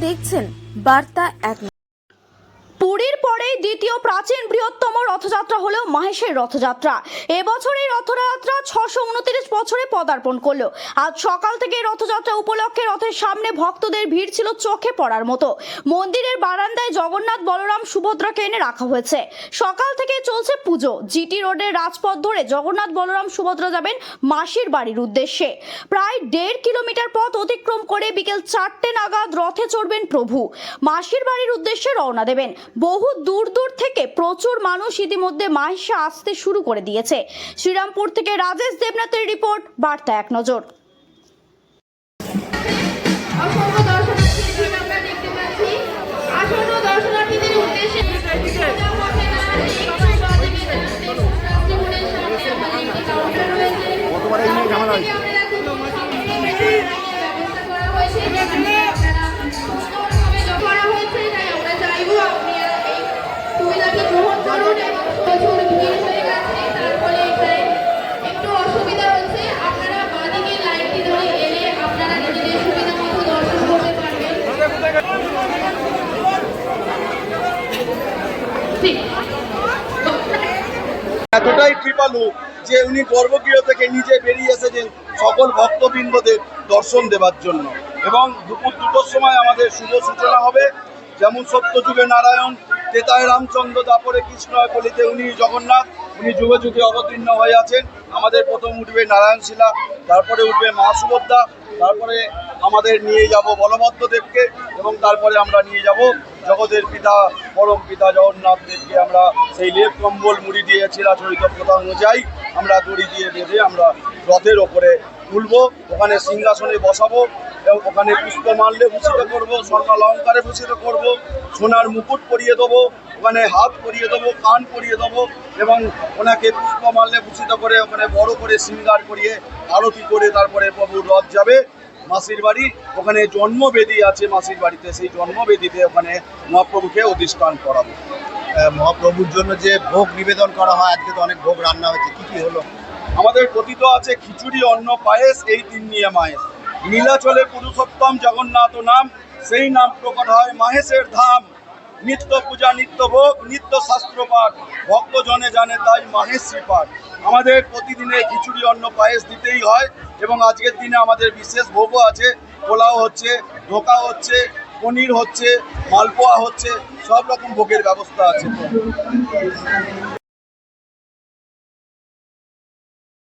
দেখছেন বার্তা এক। পুরীর পরে দ্বিতীয় প্রাচীন বৃহত্তম রথযাত্রা হলো মাহেশের রথযাত্রা। এবছর এই রথযাত্রা 629 বছরে পদার্পণ করলো। আজ সকাল থেকে রথযাত্রা উপলক্ষে রথের সামনে ভক্তদের ভিড় ছিল চোখে পড়ার মতো। মন্দিরের বারান্দায় জগন্নাথ বলরাম সুভদ্রাকে এনে রাখা হয়েছে। সকাল থেকে চলছে পুজো। জিটি রোডের রাজপথ ধরে জগন্নাথ বলরাম সুভদ্রা যাবেন মাসির বাড়ির উদ্দেশ্যে। প্রায় 1.5 কিলোমিটার পথ অতিক্রম করে বিকেল 4টে নাগাদ রথে চড়বেন প্রভু। মাসির বাড়ির উদ্দেশ্যে রওনা দেবেন। বহু দূর দূর থেকে প্রচুর মানুষ ইতিমধ্যে মাহেশে আসতে শুরু করে দিয়েছে। শ্রীরামপুর থেকে রাজেশ দেবনাথের রিপোর্ট, বার্তা এক নজর। এতটাই কৃপালু যে উনি গর্ভগৃহ থেকে নিজে বেরিয়ে এসেছেন সকল ভক্তবৃন্দদের দর্শন দেওয়ার জন্য। এবং দুপুর 2টোর সময় আমাদের শুভ সূচনা হবে। যেমন সত্যযুগে নারায়ণ, তেতায় রামচন্দ্র, দাপরে কৃষ্ণ, কলিতে উনি জগন্নাথ, উনি যুগে যুগে অবতীর্ণ হয়ে আছেন। আমাদের প্রথম উঠবে নারায়ণশিলা, তারপরে উঠবে মা সুভদ্রা, তারপরে আমাদের নিয়ে যাব বলভদ্রদেবকে, এবং তারপরে আমরা নিয়ে যাব জগতের পিতা পরম পিতা জগন্নাথ দেবকে। আমরা সেই লেপ কম্বল মুড়ি দিয়ে চিরাচরিত প্রথা অনুযায়ী আমরা দড়ি দিয়ে বেঁধে আমরা রথের ওপরে তুলব, ওখানে সিংহাসনে বসাবো, ওখানে পুষ্পমাল্যে ভূষিত করবো, স্বর্ণালঙ্কারে ভূষিত করব, সোনার মুকুট পরিয়ে দেবো, ওখানে হাত পরিয়ে দেবো, কান পরিয়ে দেবো, এবং ওনাকে পুষ্পমাল্যে ভূষিত করে ওখানে বড় করে শৃঙ্গার করিয়ে আরতি করে তারপরে প্রভুর রথ যাবে মাসির বাড়ি। ওখানে জন্মবেদী আছে মাসির বাড়িতে, সেই জন্মবেদীতে ওখানে মহাপ্রভুকে অধিষ্ঠান করাবো। মহাপ্রভুর জন্য যে ভোগ নিবেদন করা হয়, আজকে তো অনেক ভোগ রান্না হয়েছে, কি কি হলো? আমাদের কথিত আছে খিচুড়ি, অন্ন, পায়েস, এই 3 নিয়ে মায়েস। নীলাচলে পুরুষোত্তম জগন্নাথ নাম, সেই নাম প্রকট হয় মাহেশের ধাম। নিত্য পূজা, নিত্য ভোগ, নিত্য শাস্ত্র পাঠ, ভক্ত জনে জানে তাই মাহেশ শ্রীপাঠ। আমাদের প্রতিদিনে খিচুড়ি, অন্ন, পায়েস দিতেই হয়, এবং আজকের দিনে আমাদের বিশেষ ভোগও আছে। পোলাও হচ্ছে, ধোকা হচ্ছে, পনির হচ্ছে, মালপোয়া হচ্ছে, সব রকম ভোগের ব্যবস্থা আছে।